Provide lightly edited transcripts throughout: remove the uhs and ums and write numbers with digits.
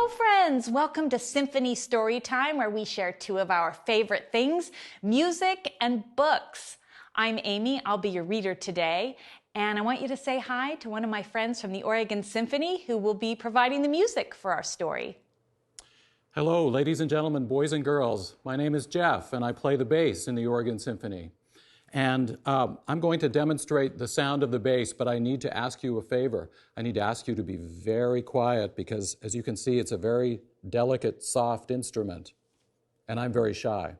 Hello, friends! Welcome to Symphony Storytime, where we share two of our favorite things, music and books. I'm Amy. I'll be your reader today, and I want you to say hi to one of my friends from the Oregon Symphony who will be providing the music for our story. Hello, ladies and gentlemen, boys and girls. My name is Jeff, and I play the bass in the Oregon Symphony. And I'm going to demonstrate the sound of the bass, but I need to ask you a favor. I need to ask you to be very quiet because, as you can see, it's a very delicate, soft instrument, and I'm very shy.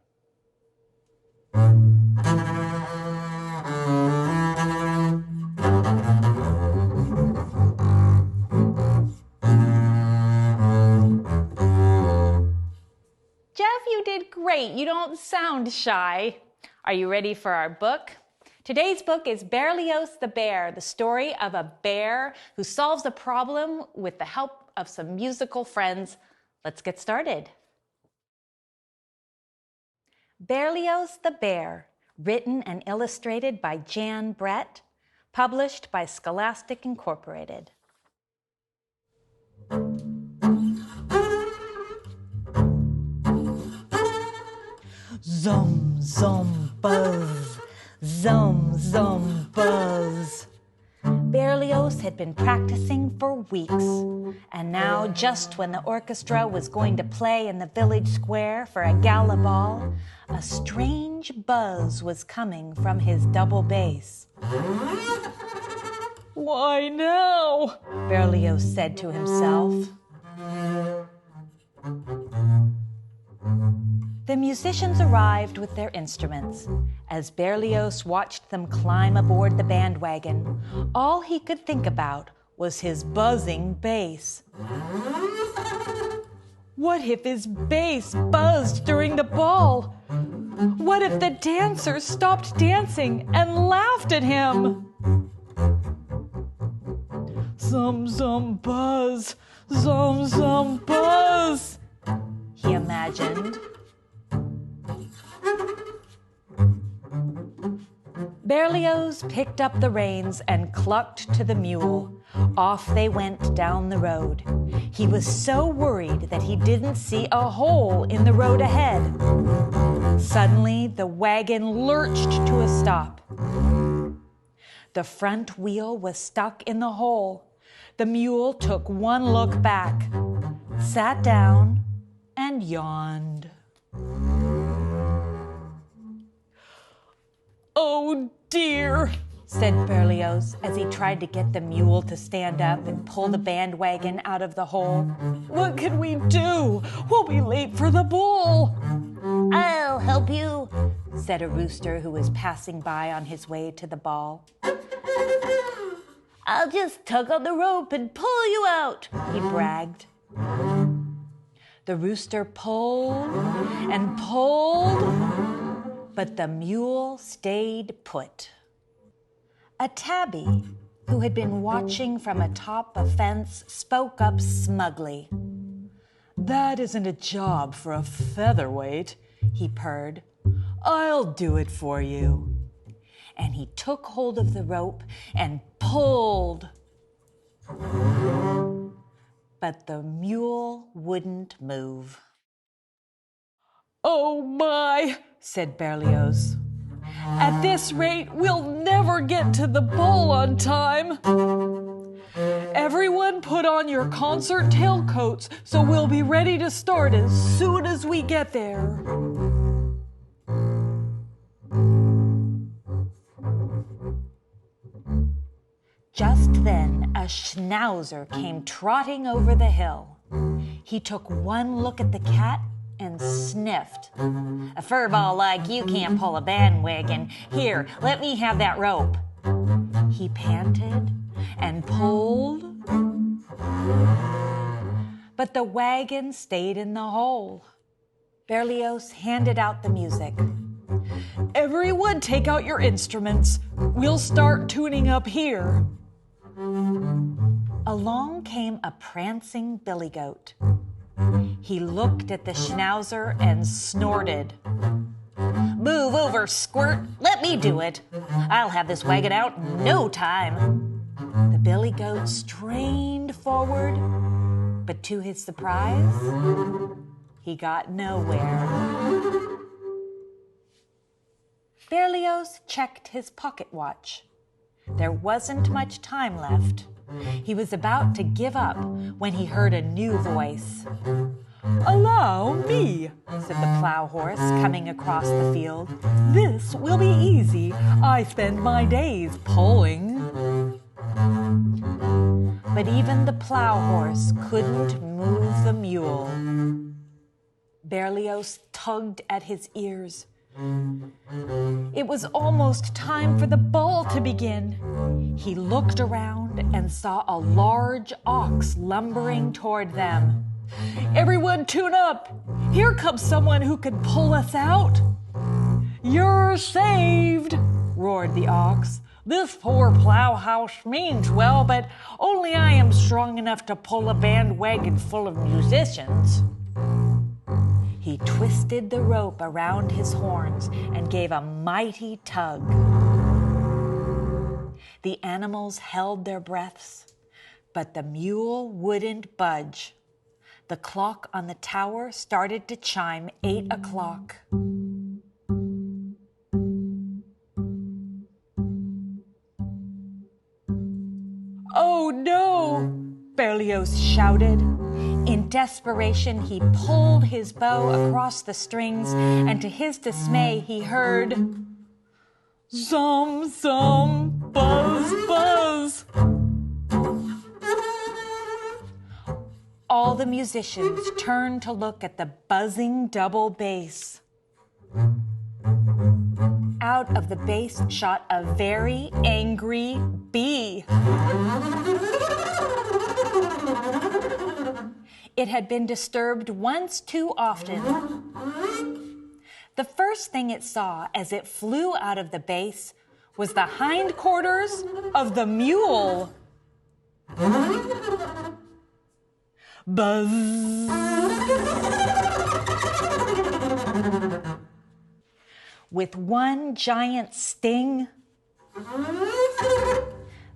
Jeff, you did great. You don't sound shy. Are you ready for our book? Today's book is Berlioz the Bear, the story of a bear who solves a problem with the help of some musical friends. Let's get started. Berlioz the Bear, written and illustrated by Jan Brett, published by Scholastic Incorporated. Zum, zum, buzz, zum, zum, buzz. Berlioz had been practicing for weeks, and now, just when the orchestra was going to play in the village square for a gala ball, a strange buzz was coming from his double bass. Why now? Berlioz said to himself. The musicians arrived with their instruments. As Berlioz watched them climb aboard the bandwagon, all he could think about was his buzzing bass. What if his bass buzzed during the ball? What if the dancers stopped dancing and laughed at him? Zum, zum, buzz, zum, zum, buzz, he imagined. Berlioz picked up the reins and clucked to the mule. Off they went down the road. He was so worried that he didn't see a hole in the road ahead. Suddenly, the wagon lurched to a stop. The front wheel was stuck in the hole. The mule took one look back, sat down, and yawned. Oh dear, said Berlioz as he tried to get the mule to stand up and pull the bandwagon out of the hole. What can we do? We'll be late for the ball. I'll help you, said a rooster who was passing by on his way to the ball. I'll just tug on the rope and pull you out, he bragged. The rooster pulled and pulled, but the mule stayed put. A tabby, who had been watching from atop a fence, spoke up smugly. That isn't a job for a featherweight, he purred. I'll do it for you. And he took hold of the rope and pulled. But the mule wouldn't move. Oh my, said Berlioz. At this rate, we'll never get to the ball on time. Everyone put on your concert tailcoats so we'll be ready to start as soon as we get there. Just then, a schnauzer came trotting over the hill. He took one look at the cat and sniffed. A furball like you can't pull a bandwagon. Here, let me have that rope. He panted and pulled, but the wagon stayed in the hole. Berlioz handed out the music. Everyone take out your instruments. We'll start tuning up here. Along came a prancing billy goat. He looked at the schnauzer and snorted. Move over, Squirt. Let me do it. I'll have this wagon out in no time. The billy goat strained forward But to his surprise, he got nowhere. Berlioz checked his pocket watch. There wasn't much time left. He was about to give up when he heard a new voice. Allow me, said the plow horse coming across the field. This will be easy. I spend my days pulling. But even the plow horse couldn't move the mule. Berlioz tugged at his ears. It was almost time for the ball to begin. He looked around and saw a large ox lumbering toward them. Everyone tune up! Here comes someone who can pull us out! You're saved! Roared the ox. This poor plowhouse means well, but only I am strong enough to pull a bandwagon full of musicians. He twisted the rope around his horns and gave a mighty tug. The animals held their breaths, but the mule wouldn't budge. The clock on the tower started to chime 8 o'clock. Oh no! Berlioz shouted. In desperation, he pulled his bow across the strings, and to his dismay, he heard, Zum, zum, buzz, buzz. All the musicians turned to look at the buzzing double bass. Out of the bass shot a very angry bee. It had been disturbed once too often. The first thing it saw as it flew out of the bass was the hindquarters of the mule. Buzz. With one giant sting,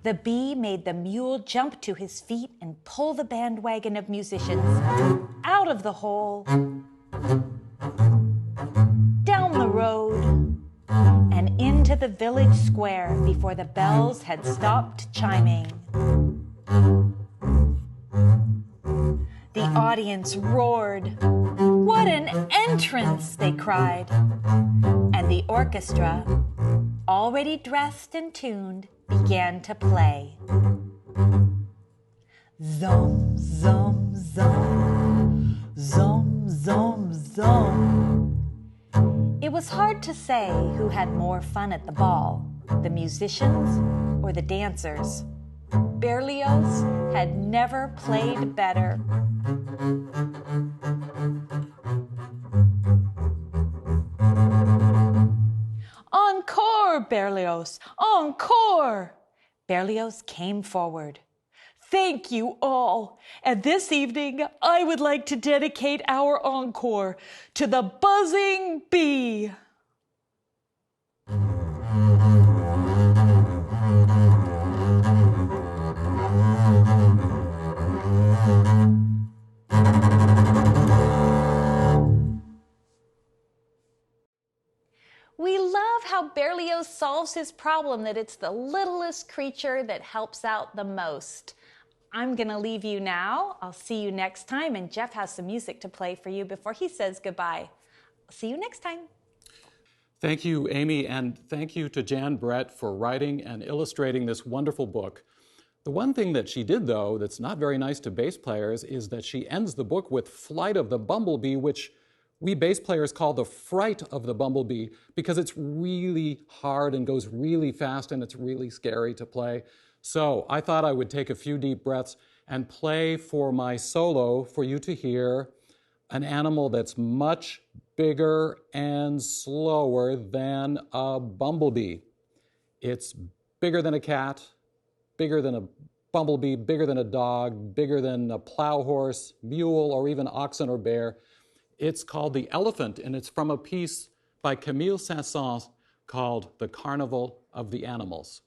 the bee made the mule jump to his feet and pull the bandwagon of musicians out of the hole, down the road, and into the village square before the bells had stopped chiming. The audience roared. "What an entrance!" they cried. And the orchestra, already dressed and tuned, began to play. Zum, zum, zum, zum, zum, zum. It was hard to say who had more fun at the ball, the musicians or the dancers. Berlioz had never played better. Encore, Berlioz! Encore! Berlioz came forward. Thank you all. And this evening, I would like to dedicate our encore to the buzzing bee. We love how Berlioz solves his problem that it's the littlest creature that helps out the most. I'm gonna leave you now. I'll see you next time, and Jeff has some music to play for you before he says goodbye. I'll see you next time. Thank you, Amy, and thank you to Jan Brett for writing and illustrating this wonderful book. The one thing that she did, though, that's not very nice to bass players is that she ends the book with Flight of the Bumblebee, which we bass players call the fright of the bumblebee because it's really hard and goes really fast and it's really scary to play. So I thought I would take a few deep breaths and play for my solo for you to hear an animal that's much bigger and slower than a bumblebee. It's bigger than a cat, bigger than a bumblebee, bigger than a dog, bigger than a plow horse, mule, or even oxen or bear. It's called The Elephant, and it's from a piece by Camille Saint-Saëns called The Carnival of the Animals.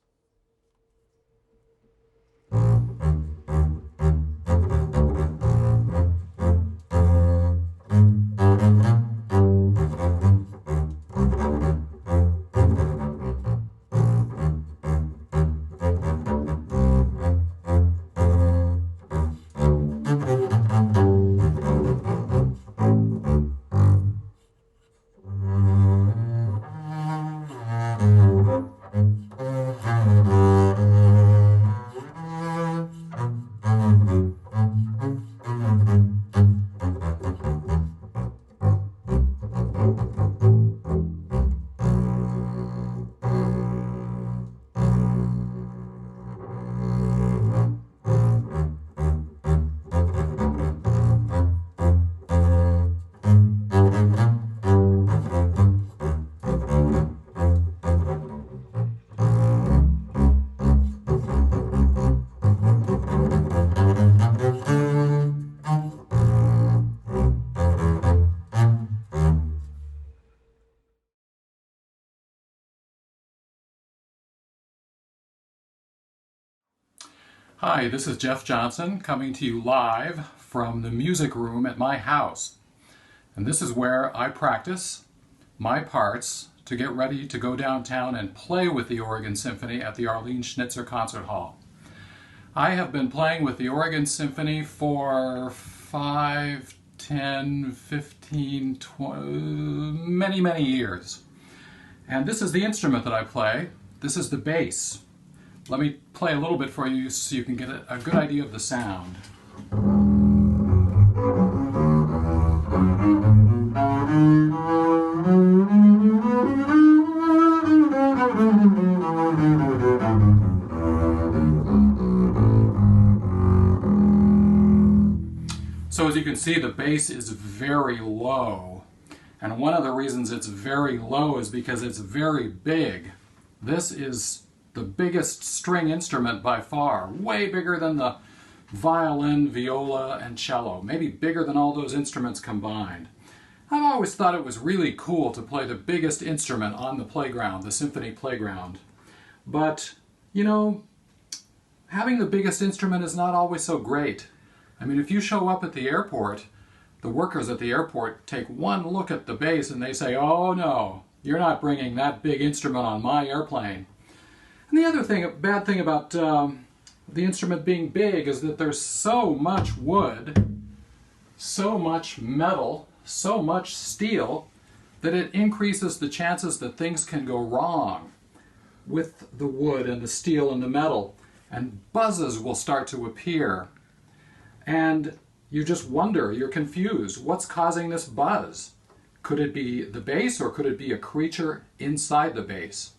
Hi, this is Jeff Johnson coming to you live from the music room at my house. And this is where I practice my parts to get ready to go downtown and play with the Oregon Symphony at the Arlene Schnitzer Concert Hall. I have been playing with the Oregon Symphony for 5, 10, 15, 20, many years. And this is the instrument that I play. This is the bass. Let me play a little bit for you so you can get a good idea of the sound. So as you can see, the bass is very low. And one of the reasons it's very low is because it's very big. This is the biggest string instrument by far, way bigger than the violin, viola, and cello, maybe bigger than all those instruments combined. I've always thought it was really cool to play the biggest instrument on the playground, the symphony playground. But, you know, having the biggest instrument is not always so great. I mean, if you show up at the airport, the workers at the airport take one look at the bass and they say, "Oh no, you're not bringing that big instrument on my airplane." And the other thing, bad thing about the instrument being big is that there's so much wood, so much metal, so much steel, that it increases the chances that things can go wrong with the wood and the steel and the metal, and buzzes will start to appear. And you just wonder, you're confused, what's causing this buzz? Could it be the bass or could it be a creature inside the bass?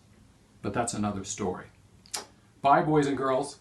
But that's another story. Bye, boys and girls.